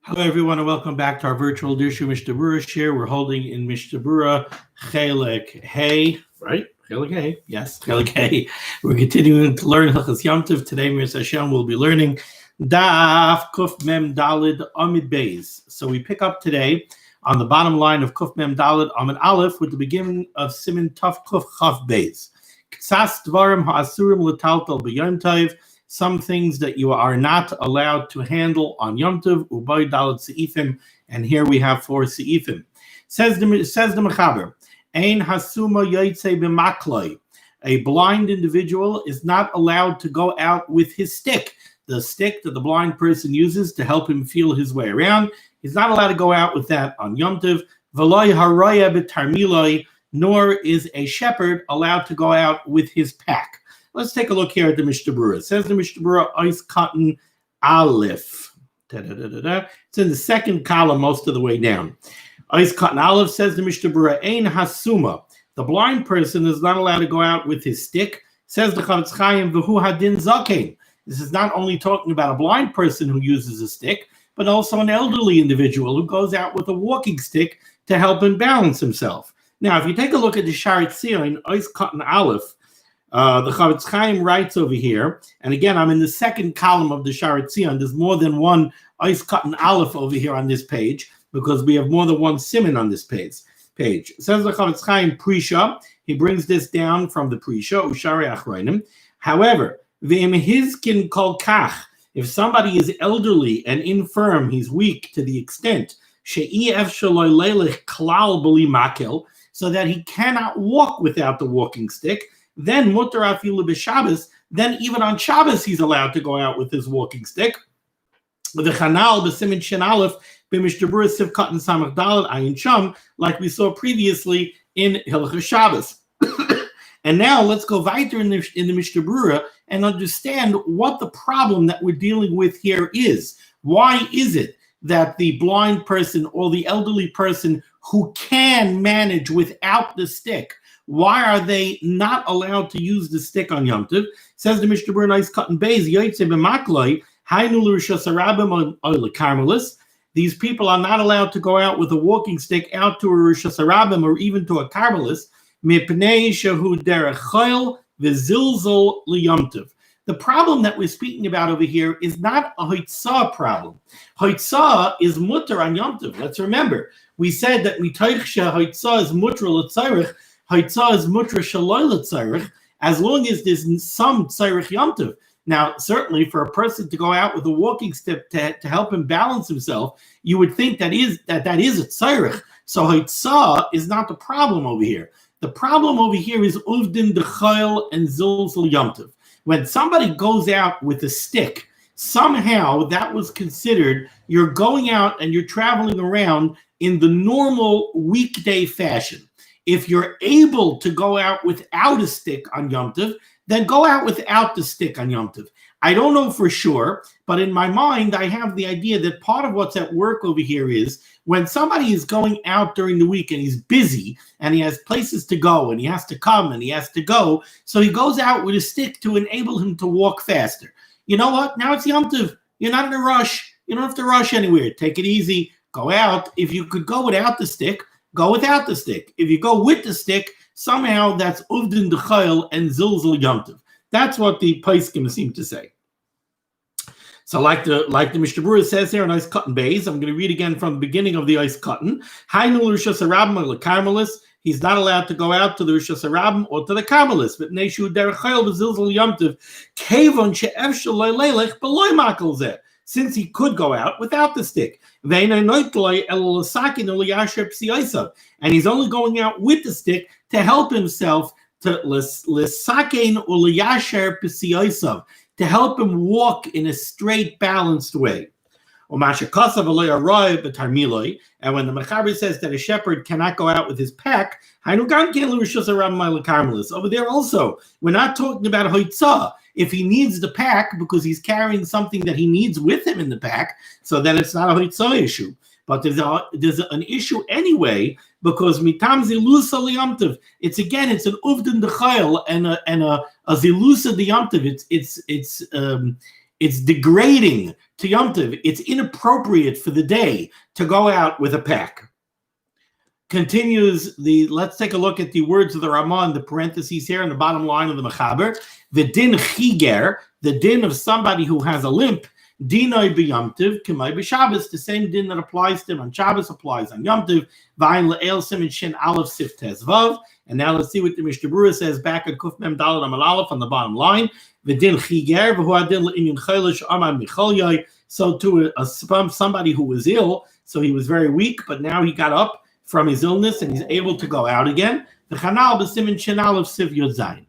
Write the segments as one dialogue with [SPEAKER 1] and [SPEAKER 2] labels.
[SPEAKER 1] Hello, everyone, and welcome back to our virtual Dirshu Mishnah Beurah share. We're holding in Mishnah Beurah Chelek Hey, right? Chelek Hey, yes, Chelek Hey. We're continuing to learn Hilchos Yom Tov. Today, Mir Hashem, we'll be learning Daf Kuf Mem Dalid Amid Beis. So we pick up today on the bottom line of Kuf Mem Dalid Amid Aleph with the beginning of Siman Tov Kuf Chaf Beis. Ksas Dvarim Ha'asurim L'Taltal B'Yom Tov. Some things that you are not allowed to handle on Yom Tov, Ubay Dalet Seifim, and here we have 4 Seifim. Says the Mechaber, Ein Hasuma Yaitse B'Makloi. A blind individual is not allowed to go out with his stick, the stick that the blind person uses to help him feel his way around. He's not allowed to go out with that on Yom Tov. V'loi Haraya B'Tarmiloi, nor is a shepherd allowed to go out with his pack. Let's take a look here at the Mishnah Beurah. It says the Mishnah Beurah Ois Cotton Aleph. It's in the second column most of the way down. Ois Cotton Aleph says the Mishnah Beurah Ein Hasuma. The blind person is not allowed to go out with his stick. Says the Chavetz Chaim V'hu Hadin Zakein. This is not only talking about a blind person who uses a stick, but also an elderly individual who goes out with a walking stick to help him balance himself. Now, if you take a look at the Sharet Tzion, Ois Cotton Aleph, the Chavetz Chaim writes over here, and again, I'm in the second column of the Sharet Tzion. There's more than one Ois Cotton Aleph over here on this page because we have more than one Siman on this page. It says the Chavetz Chaim Prisha. He brings this down from the Prisha, Ushari Achronim. However, V'im Hizkin Kol Kach, if somebody is elderly and infirm, he's weak to the extent She'i Efshaloi Lelech Klal B'li Makel, so that he cannot walk without the walking stick, then mutar afilu b'Shabbos, then even on Shabbos he's allowed to go out with his walking stick. With the Chanal b'Siman Shin Aleph b'Mishnah Beurah Sivkat and Samach Daled Ayin Sham, like we saw previously in Hilchos Shabbos. And now let's go weiter in the Mishnah Beurah and understand what the problem that we're dealing with here is. Why is it that the blind person or the elderly person who can manage without the stick, why are they not allowed to use the stick on Yom Tov? Says the Mishnah Beurah Nice Cotton Beis, Yoitze B'Makloi, Hainu L'Rishos Harabim or L'Karmelis. These people are not allowed to go out with a walking stick out to a Rishos Harabim or even to a Karmelis. Mipnei Shehu Derech Chayil V'Zilzol L'Yom Tov. The problem that we're speaking about over here is not a Hoitzah problem. Hoitzah is mutter on Yom Tov. Let's remember, we said that Mitoich She Hoitzah is mutter l'tzarich, Hoitzah is mutra shaloi l'tzarich, as long as there's some tzarich Yom Tov. Now, certainly for a person to go out with a walking stick to help him balance himself, you would think that is a tzarich. So Hoitzah is not the problem over here. The problem over here is uvdin dechayil and zilzul Yom Tov. When somebody goes out with a stick, somehow that was considered you're going out and you're traveling around in the normal weekday fashion. If you're able to go out without a stick on Yom Tov, then go out without the stick on Yom Tov. I don't know for sure, but in my mind, I have the idea that part of what's at work over here is when somebody is going out during the week and he's busy and he has places to go and he has to come and he has to go, so he goes out with a stick to enable him to walk faster. You know what? Now it's Yom Tov. You're not in a rush. You don't have to rush anywhere. Take it easy. Go out. If you could go without the stick, go without the stick. If you go with the stick, somehow that's uvdin dechayil and zilzul Yom Tov. That's what the Paiskim seem to say. So like the Mishnah Beurah says here in Ois Cotton Beis, I'm going to read again from the beginning of the Ois Cotton. Hainu L'Rishos Harabim or L'Karmelis. He's not allowed to go out to the Rishos Harabim or to the Karmelis. But Neshu Derech Chayil V'Zilzul Yom Tov Kevon She'Efshel Lo Leilech B'Loi Makel Zeh. Since he could go out without the stick. And he's only going out with the stick to help himself to help him walk in a straight, balanced way. And when the Mechaber says that a shepherd cannot go out with his pack, over there also, we're not talking about Hoitzah. If he needs the pack because he's carrying something that he needs with him in the pack, so then it's not a Hoitzah issue. But there's an issue anyway because mitam zilusa liyamtiv. It's an uvdin dechayil and a zilusa liyamtiv. It's degrading to Yom Tov. It's inappropriate for the day to go out with a pack. Continues let's take a look at the words of the Ramah in the parentheses here in the bottom line of the Mechaber. The din chiger, the din of somebody who has a limp, dinoi b'Yom Tov, k'may b'Shabbos, the same din that applies to him on Shabbos applies on Yom Tov. V'ayin le'el simin shin aleph sif tes vav. And now let's see what the Mishnah Beurah says back at Kuf Mem Daled Amud Aleph on the bottom line. The din chiger v'hu adin le'inyan chaylish amad micholyai. So to somebody who was ill, so he was very weak, but now he got up from his illness and he's able to go out again. The chanal b'simin shin aleph sif yod zayin.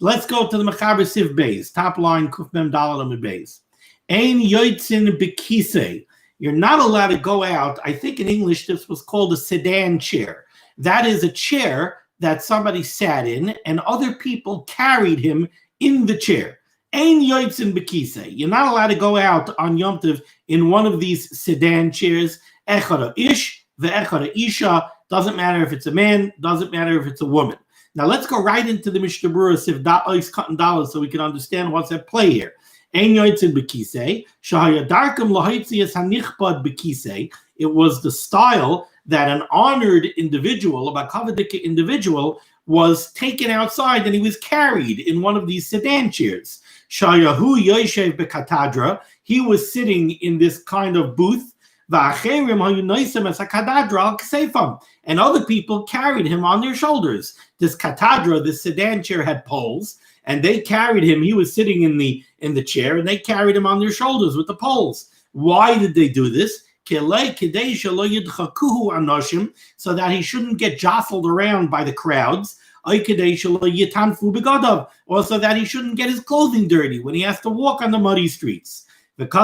[SPEAKER 1] Let's go to the Mechaber Siv Beis, top line, Kuf Mem Daled Amud Beis. Ein yotzin b'kisei. You're not allowed to go out. I think in English this was called a sedan chair. That is a chair that somebody sat in and other people carried him in the chair. Ein yotzin b'kisei. You're not allowed to go out on Yom Tov in one of these sedan chairs. Echad ish ve'echad isha. Doesn't matter if it's a man, doesn't matter if it's a woman. Now let's go right into the Mishnah Beurah Siv Da'ois Katan Daled so we can understand what's at play here. Ein yotzin b'kisei, shahayadarkim lahoitzias hanichbad b'kisei. It was the style that an honored individual, a bakavadik individual, was taken outside and he was carried in one of these sedan chairs. Shayahu yoshev b'katadra. He was sitting in this kind of booth. And other people carried him on their shoulders. This katadra, this sedan chair, had poles, and they carried him. He was sitting in the chair, and they carried him on their shoulders with the poles. Why did they do this? So that he shouldn't get jostled around by the crowds, or so that he shouldn't get his clothing dirty when he has to walk on the muddy streets. It's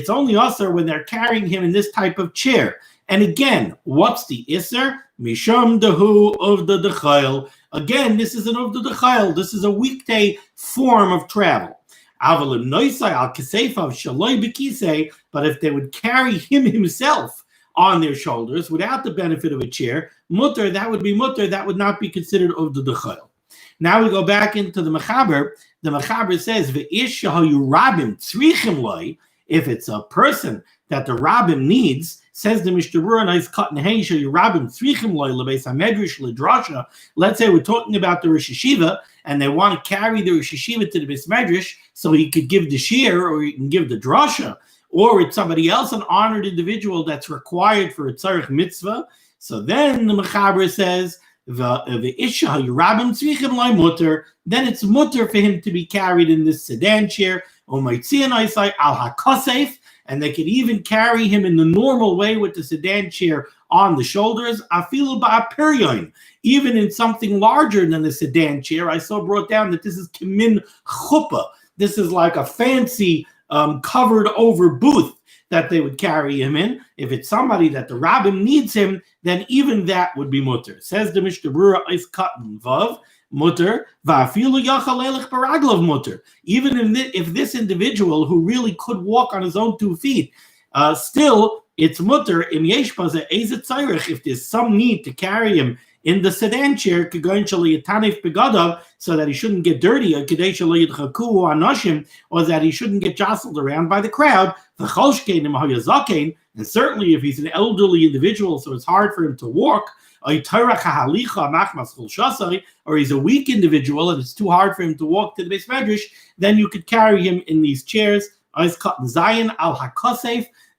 [SPEAKER 1] only usher when they're carrying him in this type of chair. And again, what's the isser? Misham dehu uvda dechayil. Again, this is an uvda dechayil. This is a weekday form of travel. But if they would carry him himself on their shoulders without the benefit of a chair, mutter, that would be mutter. That would not be considered uvda dechayil. Now we go back into the Mechaber. The Mechaber says, if it's a person that the Rabbim needs, says the Mishnah Beurah, let's say we're talking about the Rosh Yeshiva, and they want to carry the Rosh Yeshiva to the Beis Medrash so he could give the shir, or he can give the drasha, or it's somebody else, an honored individual that's required for a tzarich mitzvah. So then the Mechaber says, then it's mutter for him to be carried in this sedan chair, and they could even carry him in the normal way with the sedan chair on the shoulders, even in something larger than a sedan chair. I saw brought down that this is kimin chuppah. This is like a fancy covered over booth that they would carry him in. If it's somebody that the Rabbim needs him, then even that would be mutter. Says the Mishnah Beurah is katan vav mutter va'afilu yachal elech baraglav mutter. Even if this individual who really could walk on his own 2 feet, still it's mutter im yesh baze ezet tzarich. If there's some need to carry him in the sedan chair, so that he shouldn't get dirty, or that he shouldn't get jostled around by the crowd. And certainly if he's an elderly individual, so it's hard for him to walk, or he's a weak individual and it's too hard for him to walk to the Beis Medrash, then you could carry him in these chairs. The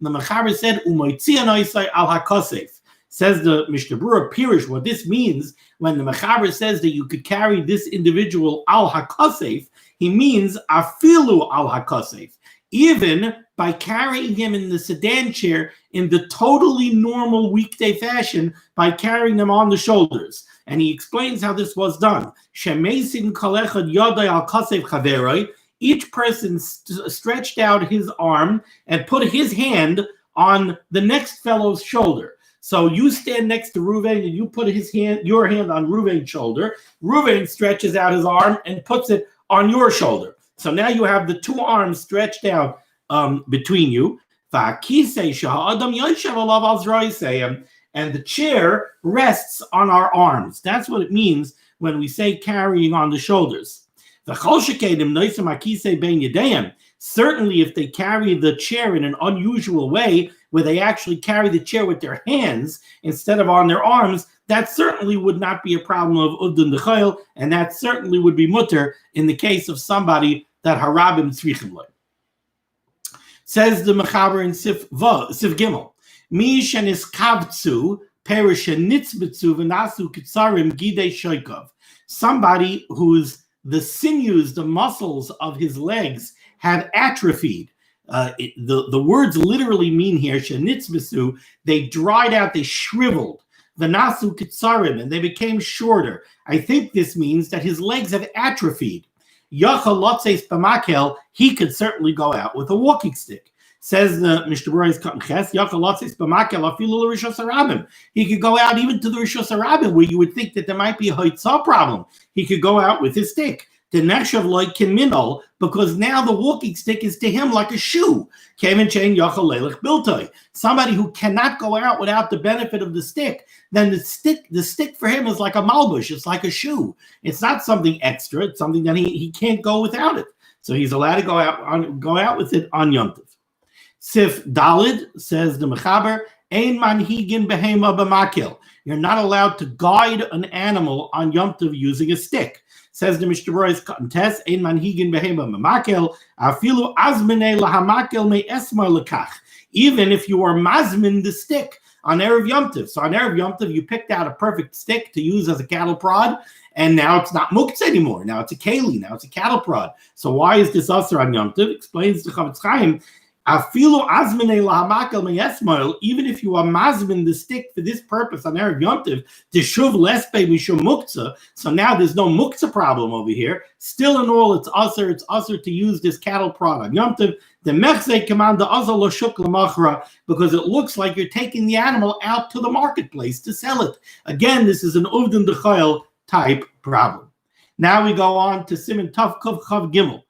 [SPEAKER 1] Mechaber said, al hakosef. Says the Mishnah Beurah Pirish, what this means when the Mechaber says that you could carry this individual al hakosef, he means afilu al hakosef, even by carrying him in the sedan chair in the totally normal weekday fashion, by carrying them on the shoulders. And he explains how this was done. Each person stretched out his arm and put his hand on the next fellow's shoulder. So you stand next to Reuven and you put your hand on Reuven's shoulder. Reuven stretches out his arm and puts it on your shoulder. So now you have the 2 arms stretched out between you. And the chair rests on our arms. That's what it means when we say carrying on the shoulders. Certainly, if they carry the chair in an unusual way, where they actually carry the chair with their hands instead of on their arms, that certainly would not be a problem of Udun Dechayel, and that certainly would be mutter in the case of somebody that harabim tzrichim loy. Says the Mechaber in Sif Gimel, Mi shenis kavtzu perish nitzbetzu v'nasu kitzarim gidei shoykov. Somebody the sinews, the muscles of his legs have atrophied. The words literally mean here, shenitzbesu, they dried out, they shriveled. V'nasu kitzarim, and they became shorter. I think this means that his legs have atrophied. Yachal lotzeis b'makel, he could certainly go out with a walking stick. Says the Mishnah Beurah's Katan Ches, Yachal lotzeis b'makel afilu l'rishos harabim. He could go out even to the rishos harabim, where you would think that there might be a hoitzah problem. He could go out with his stick. The nechshav like kinminol, because now the walking stick is to him like a shoe. Somebody who cannot go out without the benefit of the stick, then the stick for him is like a malbush. It's like a shoe. It's not something extra. It's something that he can't go without it. So he's allowed to go out with it on Yom Tov. Sif Dalid, says the Mechaber, Ein manhigin behema b'makil. You're not allowed to guide an animal on Yom Tov using a stick. Says the Mishnah Beurah's Katan Tes, Ein manhigin behema b'makel, afilu azmene lahamakel me esmar lekach. Even if you are mazmin the stick on Erev Yom Tov. So on Erev Yom Tov, you picked out a perfect stick to use as a cattle prod, and now it's not muktzah anymore. Now it's a keli, now it's a cattle prod. So why is this usher on Yom Tov? Explains the Chavetz Chaim, afilu azmene lahamakel me esmar, even if you are mazmin the stick for this purpose on Erev Yom Tov, teshuv lespe mishum muktzah. So now there's no muktzah problem over here. Still in all, it's usher to use this cattle prod on Yom Tov. The mechzei command the azal loshuk lamachra, because it looks like you're taking the animal out to the marketplace to sell it. Again, this is an uvdin dechayel type problem. Now we go on to Siman Tav Kuf Chav Gimel.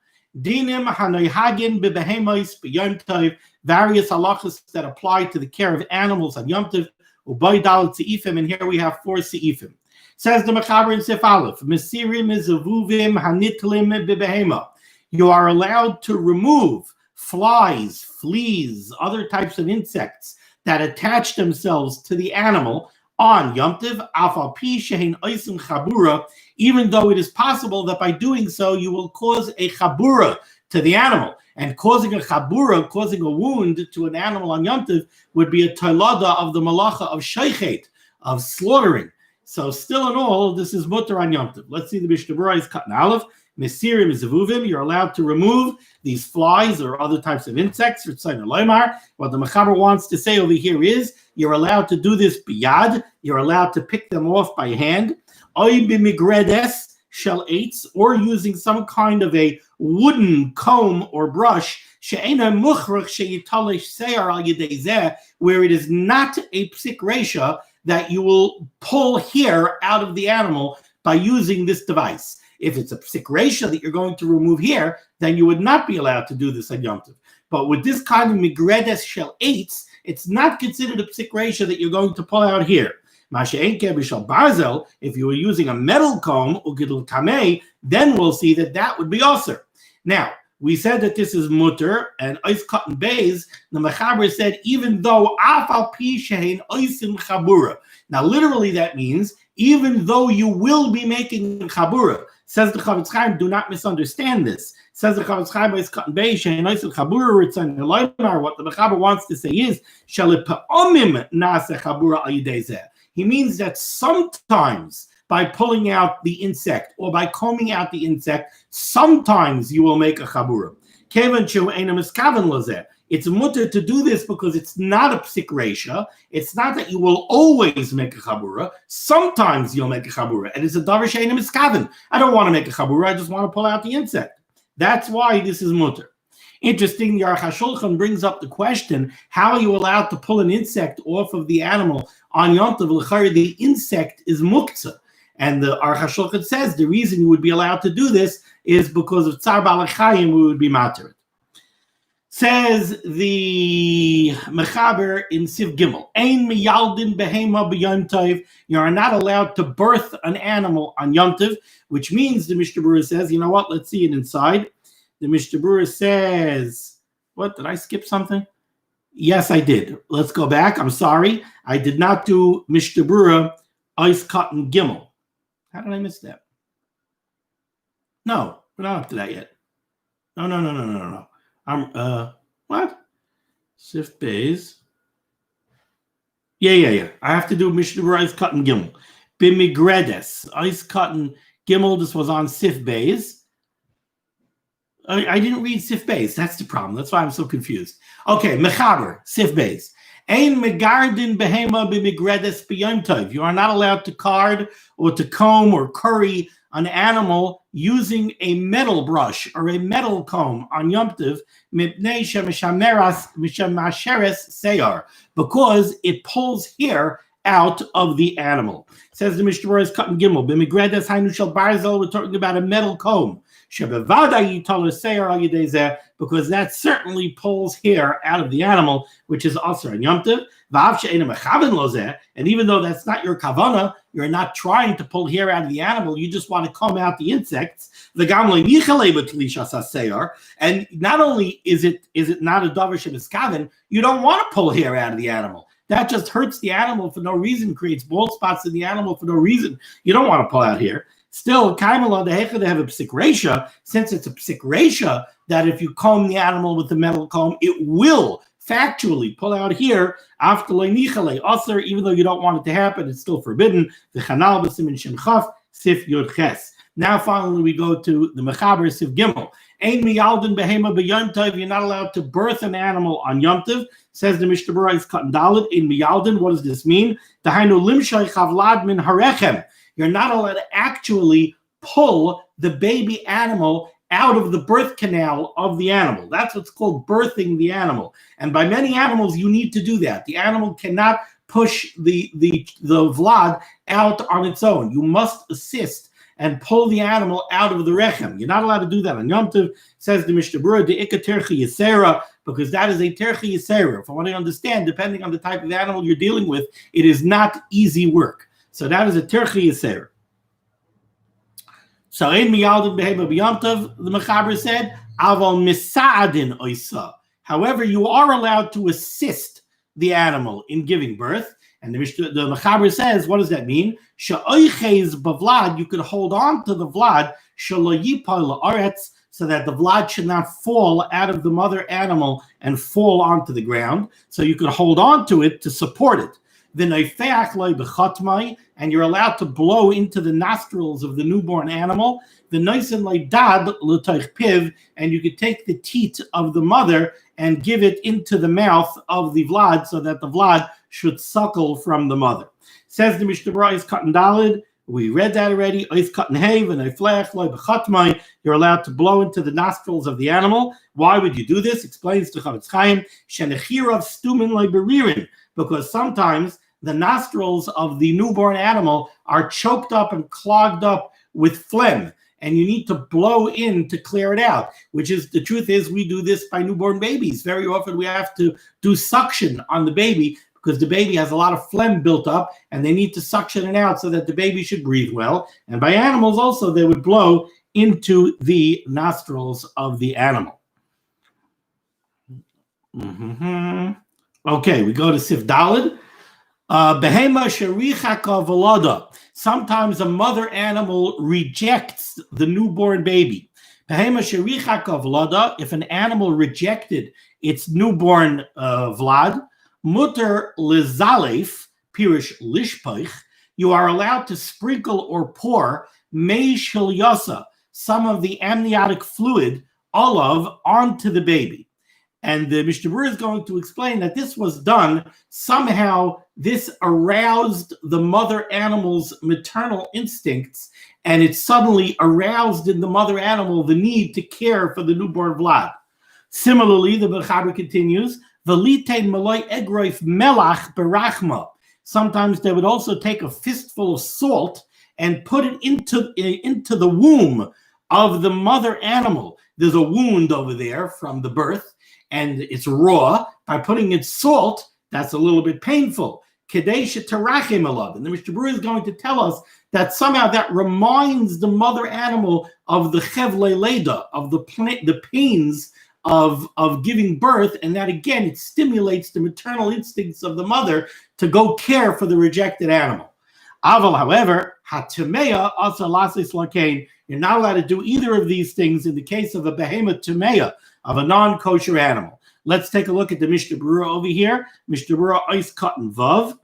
[SPEAKER 1] Dinim hanoyhagin bebehemois b'yom tov, various halachas that apply to the care of animals on Yom Tov. Ubay dalet seifim, and here we have 4 seifim. Says the Mechaber in Sif Aleph, Mesirim izavuvim hanitlim bebehema. You are allowed to remove flies, fleas, other types of insects that attach themselves to the animal on Yom Tov, afal pi shehin oisim chabura, even though it is possible that by doing so you will cause a chabura to the animal. And causing a chabura, causing a wound to an animal on Yom Tov, would be a toilada of the malacha of sheichet, of slaughtering. So still in all, this is mutter on Yom Tov. Let's see the Mishnah Beurah's Katan Aleph. Mesirim zavuvim, you're allowed to remove these flies or other types of insects. What the Mechaber wants to say over here is, you're allowed to do this biyad, you're allowed to pick them off by hand, oy b'migredes shel eitz, or using some kind of a wooden comb or brush, she'ena muchrach she'yitalish se'ar al yedei zeh, where it is not a psik resha that you will pull hair out of the animal by using this device. If it's a psik resha that you're going to remove here, then you would not be allowed to do this on Yom Tov. But with this kind of migredes shel eitz, it's not considered a psik resha that you're going to pull out here. If you were using a metal comb, then we'll see that would be aser. Now, we said that this is mutter, and ois cotton bays, the Mechaber said, even though afal pi shehin oisim chabura. Now, literally that means, even though you will be making chabura. Says the Chavetz Chaim, do not misunderstand this. Says the Chavetz Chaim, ois cotton bays, shehin oisim chabura, what the Mechaber wants to say is, shalipa'omim nase chabura al yidei zeh. He means that sometimes by pulling out the insect or by combing out the insect, sometimes you will make a chabura. It's mutter to do this because it's not a psik resha. It's not that you will always make a chabura. Sometimes you'll make a chabura. And it's a davar she'eina miskaven. I don't want to make a chabura. I just want to pull out the insect. That's why this is mutter. Interesting, the Aruch HaShulchan brings up the question, how are you allowed to pull an insect off of the animal on Yom Tov? L'chari, the insect is muktzah. And the Aruch HaShulchan says the reason you would be allowed to do this is because of tzar ba'alei chayim, we would be matir. Says the Mechaber in Siv Gimel, Ein miyaldin behema b'yom tov. You are not allowed to birth an animal on Yom Tov, which means the Mishnah Beurah says, you know what? Let's see it inside. The Mishnah Beurah says, what? Did I skip something? Yes, I did. Let's go back. I'm sorry. I did not do Mishnah Beurah Ice Cotton Gimel. How did I miss that? No, we're not up to that yet. No. What? Sif Bays. Yeah. I have to do Mishnah Beurah Ice Cotton Gimel. Bimigredes. Ice Cotton Gimel. This was on Sif Bays. I didn't read Sif Bays. That's the problem. That's why I'm so confused. Okay, Mechaber, Sif Bays. Ein megardin behema bimigredes b'yom tov. You are not allowed to card or to comb or curry an animal using a metal brush or a metal comb on Yom Tov, mipnei shemishameres seyar, because it pulls hair out of the animal. Says the Mishnah Beurah is cutting gimel. B'migredes hainu shel barzel. We're talking about a metal comb. Shebevada yitol seyar al yedei zeh, because that certainly pulls hair out of the animal, which is also on Yom Tov. V'av she'eina mechaven lo zeh, and even though that's not your kavana, you're not trying to pull hair out of the animal, you just want to comb out the insects. And not only is it not a davar shemiskaven, you don't want to pull hair out of the animal. That just hurts the animal for no reason, creates bald spots in the animal for no reason. You don't want to pull out hair. Still, kaimala they have a psik resha, since it's a psik resha that if you comb the animal with the metal comb, it will factually pull out here after leinichale asr, even though you don't want it to happen, it's still forbidden. The chanal b'simin shem chaf sif yod ches. Now finally we go to the mechaber sif gimel. Ein miyaldin behema b'yom tov. You're not allowed to birth an animal on Yom Tov. Says the Mishnah Beurah is cutting dalit in miyaldin. What does this mean? Dahainu limshay chavlad min harechem. You're not allowed to actually pull the baby animal out of the birth canal of the animal. That's what's called birthing the animal. And by many animals, you need to do that. The animal cannot push the vlad out on its own. You must assist and pull the animal out of the rechem. You're not allowed to do that on Yom Tov. Says the Mishnah Beurah, the Ika terchi yisera, because that is a terchi yisera. From what I understand, depending on the type of animal you're dealing with, it is not easy work. So that is a terchi yisera. So in miyaldin behema b'yom tov, the mechaber said, aval misaadin oisa. However, you are allowed to assist the animal in giving birth. And the mechaber says, what does that mean? She'oiches b'vlad, you could hold on to the vlad, shelo yipal la'aretz, so that the vlad should not fall out of the mother animal and fall onto the ground. So you could hold on to it to support it. And you're allowed to blow into the nostrils of the newborn animal. And you could take the teat of the mother and give it into the mouth of the vlad so that the vlad should suckle from the mother. Says the Mishnah Beurah is cutting dalid. We read that already. You're allowed to blow into the nostrils of the animal. Why would you do this? Explains to Chavetz Chaim, because sometimes the nostrils of the newborn animal are choked up and clogged up with phlegm, and you need to blow in to clear it out, which is, the truth is, we do this by newborn babies. Very often we have to do suction on the baby because the baby has a lot of phlegm built up, and they need to suction it out so that the baby should breathe well. And by animals also, they would blow into the nostrils of the animal. Okay, we go to Sif Dalid. Behema shericha kavalada. Sometimes a mother animal rejects the newborn baby. Behema shericha kavalada. If an animal rejected its newborn vlad, mutter lizalef pirish lishpaich. You are allowed to sprinkle or pour mei shel yasa, some of the amniotic fluid, olav, onto the baby. And the Mishnah Beurah is going to explain that this was done, somehow this aroused the mother animal's maternal instincts, and it suddenly aroused in the mother animal the need to care for the newborn vlad. Similarly, the mechaber continues, V'litein maloi egroif melach berachma. Sometimes they would also take a fistful of salt and put it into the womb of the mother animal. there's a wound over there from the birth, and it's raw. By putting in salt, that's a little bit painful. Kadesh Tarachim Alav. And the Mishnah Beurah is going to tell us that somehow that reminds the mother animal of the Chevle Leda, of the pains of giving birth, and that again, it stimulates the maternal instincts of the mother to go care for the rejected animal. Aval, however, Hatimeya also lasis lakain. You're not allowed to do either of these things in the case of a behemoth tumeya, of a non-kosher animal. Let's take a look at the Mishnah Beurah over here. Mishnah Beurah Ois Cotton Vav.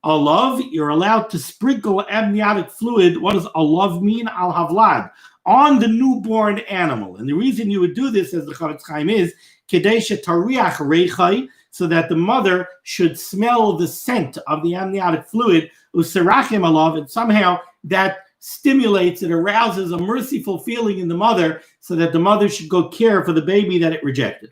[SPEAKER 1] Alav, you're allowed to sprinkle amniotic fluid. What does alav mean? Al havlad, on the newborn animal. And the reason you would do this, as the Chavetz Chaim is, kedesha tariach reichai, so that the mother should smell the scent of the amniotic fluid, usarachim alav, and somehow that stimulates, it arouses a merciful feeling in the mother, so that the mother should go care for the baby that it rejected.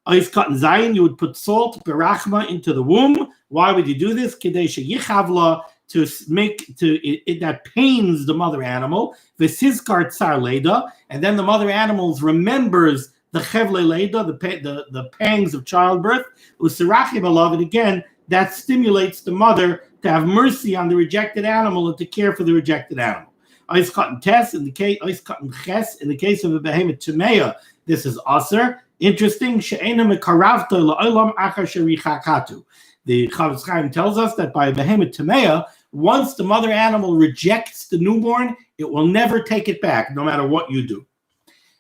[SPEAKER 1] Ois Cotton Zayin, you would put salt, berachma, into the womb. Why would you do this? Kedesha yichavla, to make it that pains the mother animal. Vesizkar tsar leda, and then the mother animal remembers the chevle leda, the pangs of childbirth. Usirachim alav, and again that stimulates the mother to have mercy on the rejected animal and to care for the rejected animal. Ois Cotton Tes, in the case Ois Cotton Ches, in the case of a behemoth tumeya, this is aser. Interesting. She'ena mekaravta la'olam achar sherichakatu. The Chavetz Chaim tells us that by a behemoth tumeya, once the mother animal rejects the newborn, it will never take it back, no matter what you do.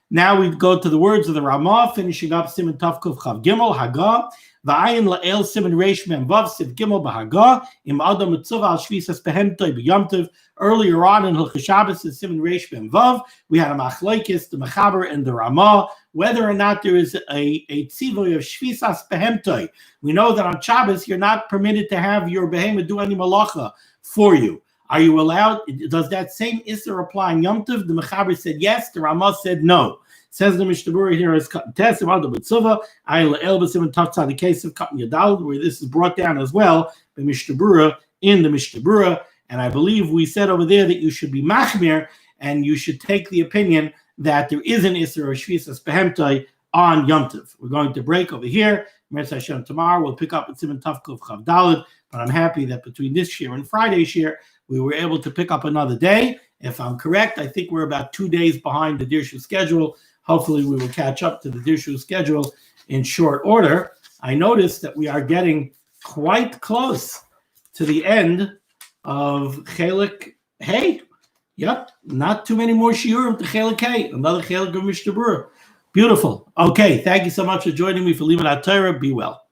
[SPEAKER 1] Now we go to the words of the Ramah, finishing up Siman Tavkuf Chav Gimel Haga. Va'ayin la'el Siman Reish Mem Vav Siv Gimel B'Haga Im Adam Mitzvah Al Shvisas Behemtoi B'Yomtiv. Earlier on in Hilchos Shabbos in Siman Reish Mem Vav, we had a machlokes, the Mechaber and the Ramah, whether or not there is a tzivoy of Shvisas Behemtoi. We know that on Shabbos you're not permitted to have your behemoth do any malacha for you. Are you allowed? Does that same Isser apply in Yom Tov? The Mechaber said yes. The Ramah said no. Says the Mishnah Beurah here is Tes of Adam B'Tzuvah, Ayla El B'Siman Taftzah, the case of Katan Yadal, where this is brought down as well by Mishnah Beurah in the Mishnah Beurah. And I believe we said over there that you should be machmir and you should take the opinion that there is an Isser or Shvisas Behemtai on Yom Tov. We're going to break over here. Meretz Hashem, tomorrow we'll pick up at Siman Tavkuf Chav Daled. But I'm happy that between this year and Friday's year, we were able to pick up another day. If I'm correct, I think we're about 2 days behind the Dirshu schedule. Hopefully we will catch up to the Dirshu schedule in short order. I noticed that we are getting quite close to the end of Chelik Hey. Yep, not too many more shiurim to Chelik Hey. Another Chelik of Mishnah Beurah. Beautiful. Okay, thank you so much for joining me for Limud HaTorah. Be well.